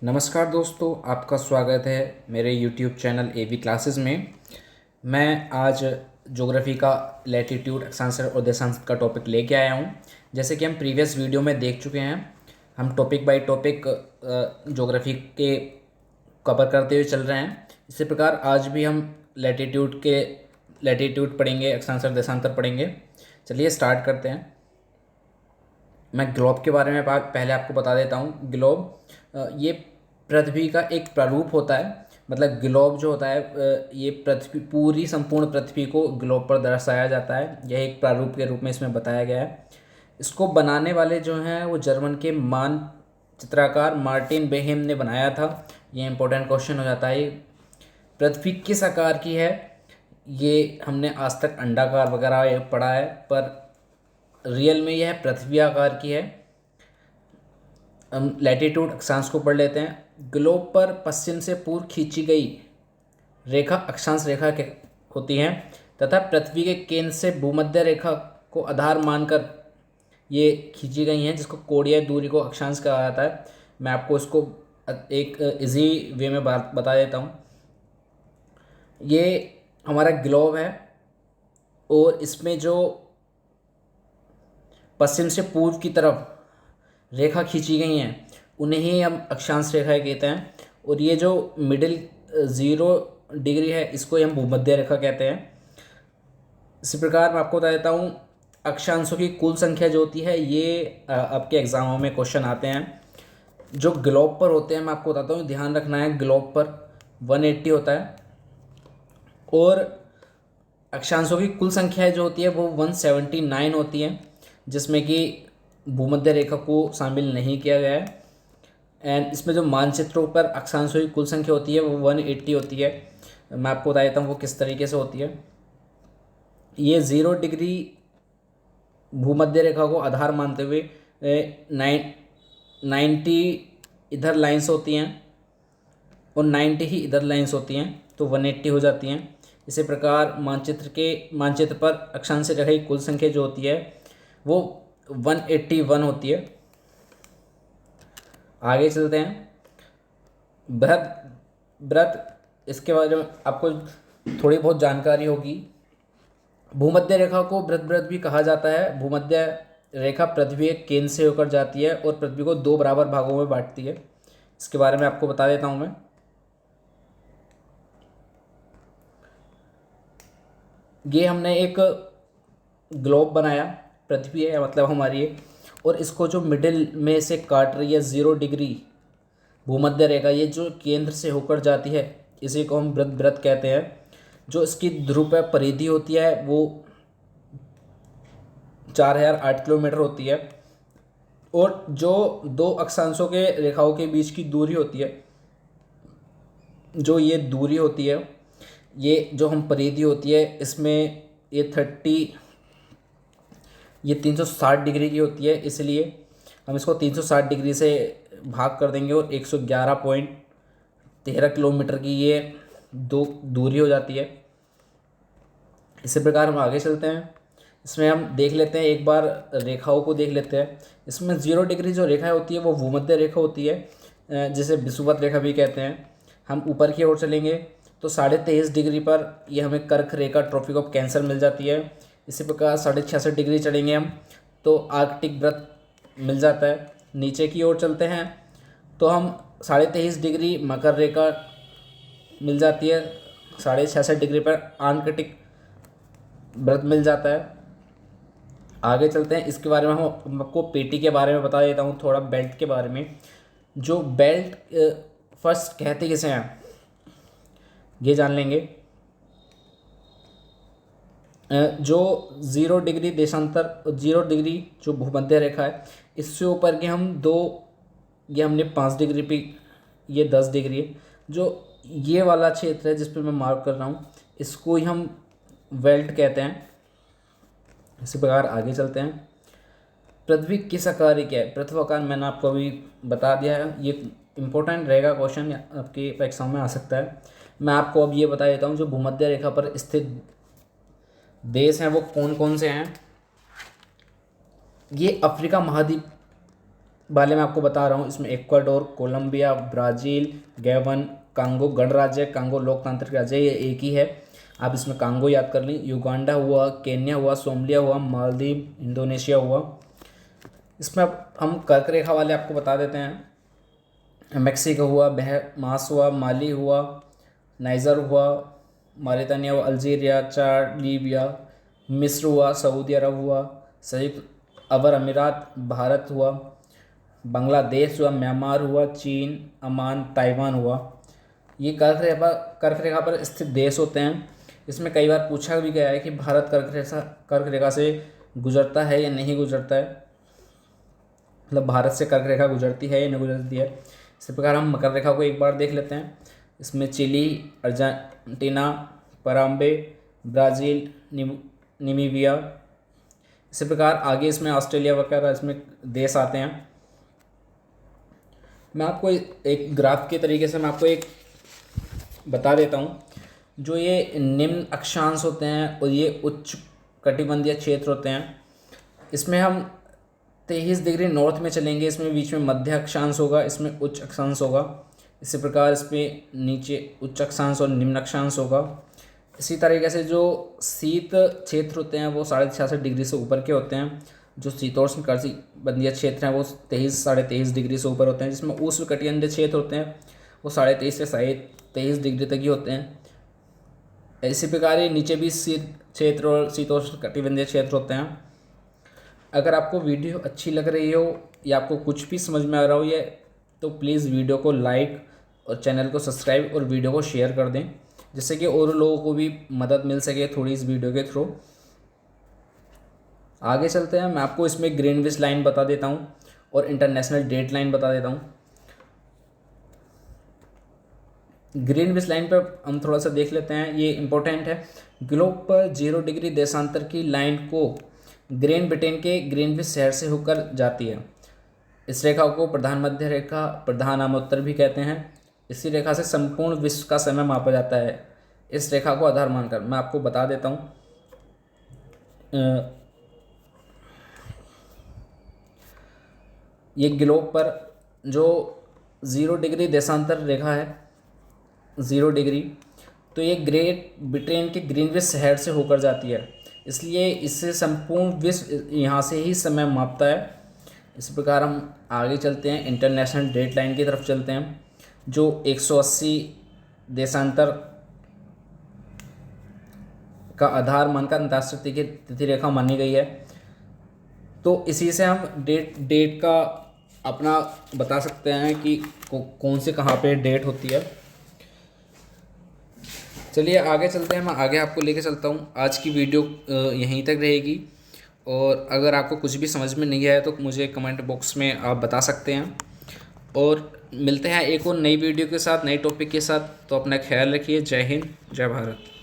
नमस्कार दोस्तों, आपका स्वागत है मेरे YouTube चैनल एवी क्लासेस में। मैं आज ज्योग्राफी का लैटिट्यूड, अक्षांश और देशांश का टॉपिक लेके आया हूँ। जैसे कि हम प्रीवियस वीडियो में देख चुके हैं, हम टॉपिक बाय टॉपिक ज्योग्राफी के कवर करते हुए चल रहे हैं। इसी प्रकार आज भी हम लैटिट्यूड पढ़ेंगे, अक्षांश और देशांतर पढ़ेंगे। चलिए स्टार्ट करते हैं। मैं ग्लोब के बारे में पहले आपको बता देता हूँ। ग्लोब ये पृथ्वी का एक प्रारूप होता है। मतलब ग्लोब जो होता है, ये पृथ्वी, पूरी संपूर्ण पृथ्वी को ग्लोब पर दर्शाया जाता है। यह एक प्रारूप के रूप में इसमें बताया गया है। इसको बनाने वाले जो हैं वो जर्मन के मान चित्रकार मार्टिन बेहेम ने बनाया था। ये इंपॉर्टेंट क्वेश्चन हो जाता है। पृथ्वी किस आकार की है, ये हमने आज तक अंडाकार वगैरह पढ़ा है, पर रियल में यह पृथ्वी आकार की है। हम लैटिट्यूड अक्षांश को पढ़ लेते हैं। ग्लोब पर पश्चिम से पूर्व खींची गई रेखा अक्षांश रेखा के होती हैं तथा पृथ्वी के केंद्र से भूमध्य रेखा को आधार मानकर ये खींची गई हैं, जिसको कोणीय दूरी को अक्षांश कहा जाता है। मैं आपको इसको एक इजी वे में बता देता हूँ। ये हमारा ग्लोब है और इसमें जो पश्चिम से पूर्व की तरफ रेखा खींची गई हैं उन्हें ही हम अक्षांश रेखाएं कहते हैं। और ये जो मिडिल 0 डिग्री है, इसको हम भूमध्य रेखा कहते हैं। इसी प्रकार मैं आपको बता देता हूँ, अक्षांशों की कुल संख्या जो होती है, ये आपके एग्जामों में क्वेश्चन आते हैं। जो ग्लोब पर होते हैं, मैं आपको बताता हूँ, ध्यान रखना है, ग्लोब पर 180 होता है और अक्षांशों की कुल संख्या जो होती है वो 179 होती है, जिसमें कि भूमध्य रेखा को शामिल नहीं किया गया है। एंड इसमें जो मानचित्रों पर अक्षांशों की कुल संख्या होती है वो 180 होती है। मैं आपको बता देता हूँ वो किस तरीके से होती है। ये 0 डिग्री भूमध्य रेखा को आधार मानते हुए 90 इधर लाइंस होती हैं और 90 ही इधर लाइंस होती हैं, तो 180 हो जाती हैं। इसी प्रकार मानचित्र पर अक्षांश रेखा की कुल संख्या जो होती है वो 181 होती है। आगे चलते हैं। व्रत इसके बारे में आपको थोड़ी बहुत जानकारी होगी। भूमध्य रेखा को व्रत भी कहा जाता है। भूमध्य रेखा पृथ्वी के केंद्र से होकर जाती है और पृथ्वी को 2 बराबर भागों में बांटती है। इसके बारे में आपको बता देता हूँ मैं। ये हमने एक ग्लोब बनाया, पृथ्वी है मतलब हमारी है, और इसको जो मिडिल में से काट रही है 0 डिग्री भूमध्य रेखा, ये जो केंद्र से होकर जाती है, इसी को हम व्रत कहते हैं। जो इसकी ध्रुव परिधि होती है वो 4008 किलोमीटर होती है। और जो दो अक्षांशों के रेखाओं के बीच की दूरी होती है, जो ये दूरी होती है, ये जो हम परिधि होती है, इसमें ये 360 डिग्री की होती है। इसलिए हम इसको 360 डिग्री से भाग कर देंगे और 111.13 किलोमीटर की ये दूरी हो जाती है। इसी प्रकार हम आगे चलते हैं। इसमें हम देख लेते हैं, एक बार रेखाओं को देख लेते हैं। इसमें 0 डिग्री जो रेखा होती है वो भूमध्य रेखा होती है, जिसे विषुवत रेखा भी कहते हैं। हम ऊपर की ओर चलेंगे तो 23.5 डिग्री पर ये हमें कर्क रेखा, ट्रॉपिक ऑफ कैंसर मिल जाती है। इसी प्रकार 66.5 डिग्री चलेंगे हम तो आर्कटिक व्रत मिल जाता है। नीचे की ओर चलते हैं तो हम 23.5 डिग्री मकर रेखा मिल जाती है। 66.5 डिग्री पर आर्कटिक व्रत मिल जाता है। आगे चलते हैं। इसके बारे में हम आपको पेटी के बारे में बता देता हूँ, थोड़ा बेल्ट के बारे में। जो बेल्ट फर्स्ट कहते किसे हैं ये जान लेंगे। जो 0 डिग्री देशांतर, 0 डिग्री जो भूमध्य रेखा है, इससे ऊपर के हम दो, ये हमने 5 डिग्री पे, ये 10 डिग्री है। जो ये वाला क्षेत्र है जिस पे मैं मार्क कर रहा हूँ, इसको ही हम वेल्ट कहते हैं। इसी प्रकार आगे चलते हैं। पृथ्वी किस आकार की है? पृथ्वी आकार मैंने आपको अभी बता दिया है। ये इंपॉर्टेंट रहेगा, क्वेश्चन आपके एग्जाम में आ सकता है। मैं आपको अब ये बता देता हूँ, जो भूमध्य रेखा पर स्थित देश हैं वो कौन कौन से हैं। ये अफ्रीका महाद्वीप वाले मैं आपको बता रहा हूँ, इसमें Ecuador, Colombia, Brazil, Gabon, Congo गणराज्य, कांगो लोकतांत्रिक राज्य, ये एक ही है, आप इसमें कांगो याद कर लें। युगांडा हुआ, केन्या हुआ, सोमालिया हुआ, मालदीव, इंडोनेशिया हुआ। इसमें अब हम कर्क रेखा वाले आपको बता देते हैं। मेक्सिको हुआ, बहमास हुआ, माली हुआ, नाइजर हुआ, मॉरिटानिया हुआ, अल्जीरिया, चाड, लीबिया, मिस्र हुआ, सऊदी अरब हुआ, संयुक्त अरब अमीरात, भारत हुआ, बांग्लादेश हुआ, म्यांमार हुआ, चीन, अमान, ताइवान हुआ। ये कर्क रेखा पर स्थित देश होते हैं। इसमें कई बार पूछा भी गया है कि भारत कर्क रेखा से गुजरता है या नहीं गुजरता है, मतलब भारत से कर्क रेखा गुजरती है या नहीं गुजरती है। इसी प्रकार हम मकर रेखा को एक बार देख लेते हैं। इसमें Chile, Argentina, Paraguay, Brazil, Namibia, इसी प्रकार आगे इसमें ऑस्ट्रेलिया वगैरह इसमें देश आते हैं। मैं आपको एक ग्राफ के तरीके से मैं आपको एक बता देता हूँ। जो ये निम्न अक्षांश होते हैं और ये उच्च कटिबंधीय क्षेत्र होते हैं, इसमें हम 23 डिग्री नॉर्थ में चलेंगे, इसमें बीच में मध्य अक्षांश होगा, इसमें उच्च अक्षांश होगा। इसी प्रकार इसमें नीचे उच्च अक्षांश और निम्न अक्षांश होगा। इसी तरीके से जो शीत क्षेत्र होते हैं वो 66.5 डिग्री से ऊपर के होते हैं। जो शीतोष्ण कटिबंधीय क्षेत्र हैं वो 23-23.5 डिग्री से ऊपर होते हैं। जिसमें उष्ण कटिबंधीय क्षेत्र होते हैं वो 23.5 से 23 डिग्री तक ही होते हैं। इसी प्रकार ये नीचे भी शीत क्षेत्र और शीतोष्ण कटिबंधीय क्षेत्र होते हैं। अगर आपको वीडियो अच्छी लग रही हो या आपको कुछ भी समझ में आ रहा हो ये, तो प्लीज़ वीडियो को लाइक और चैनल को सब्सक्राइब और वीडियो को शेयर कर दें, जिससे कि और लोगों को भी मदद मिल सके थोड़ी इस वीडियो के थ्रू। आगे चलते हैं, मैं आपको इसमें ग्रीनविच लाइन बता देता हूँ और इंटरनेशनल डेट लाइन बता देता हूँ। ग्रीनविच लाइन पर हम थोड़ा सा देख लेते हैं, ये इम्पोर्टेंट है। ग्लोब पर 0 डिग्री देशांतर की लाइन को ग्रेट ब्रिटेन के ग्रीनविच शहर से होकर जाती है। इस रेखा को प्रधान मध्य रेखा, प्रधान आमोत्तर भी कहते हैं। इसी रेखा से संपूर्ण विश्व का समय मापा जाता है। इस रेखा को आधार मानकर मैं आपको बता देता हूँ। ये ग्लोब पर जो 0 डिग्री देशांतर रेखा है, 0 डिग्री, तो ये ग्रेट ब्रिटेन के ग्रीनविच शहर से होकर जाती है, इसलिए इससे संपूर्ण विश्व यहाँ से ही समय मापता है। इस प्रकार हम आगे चलते हैं, इंटरनेशनल डेट लाइन की तरफ चलते हैं, जो 180 देशांतर का आधार मानकर अंतर्राष्ट्रीय तिथि रेखा मानी गई है। तो इसी से हम डेट का अपना बता सकते हैं कि कौन से कहाँ पे डेट होती है। चलिए आगे चलते हैं, मैं आगे आपको लेके चलता हूँ। आज की वीडियो यहीं तक रहेगी, और अगर आपको कुछ भी समझ में नहीं आया तो मुझे कमेंट बॉक्स में आप बता सकते हैं। और मिलते हैं एक और नई वीडियो के साथ, नई टॉपिक के साथ। तो अपना ख्याल रखिए। जय हिंद, जय भारत।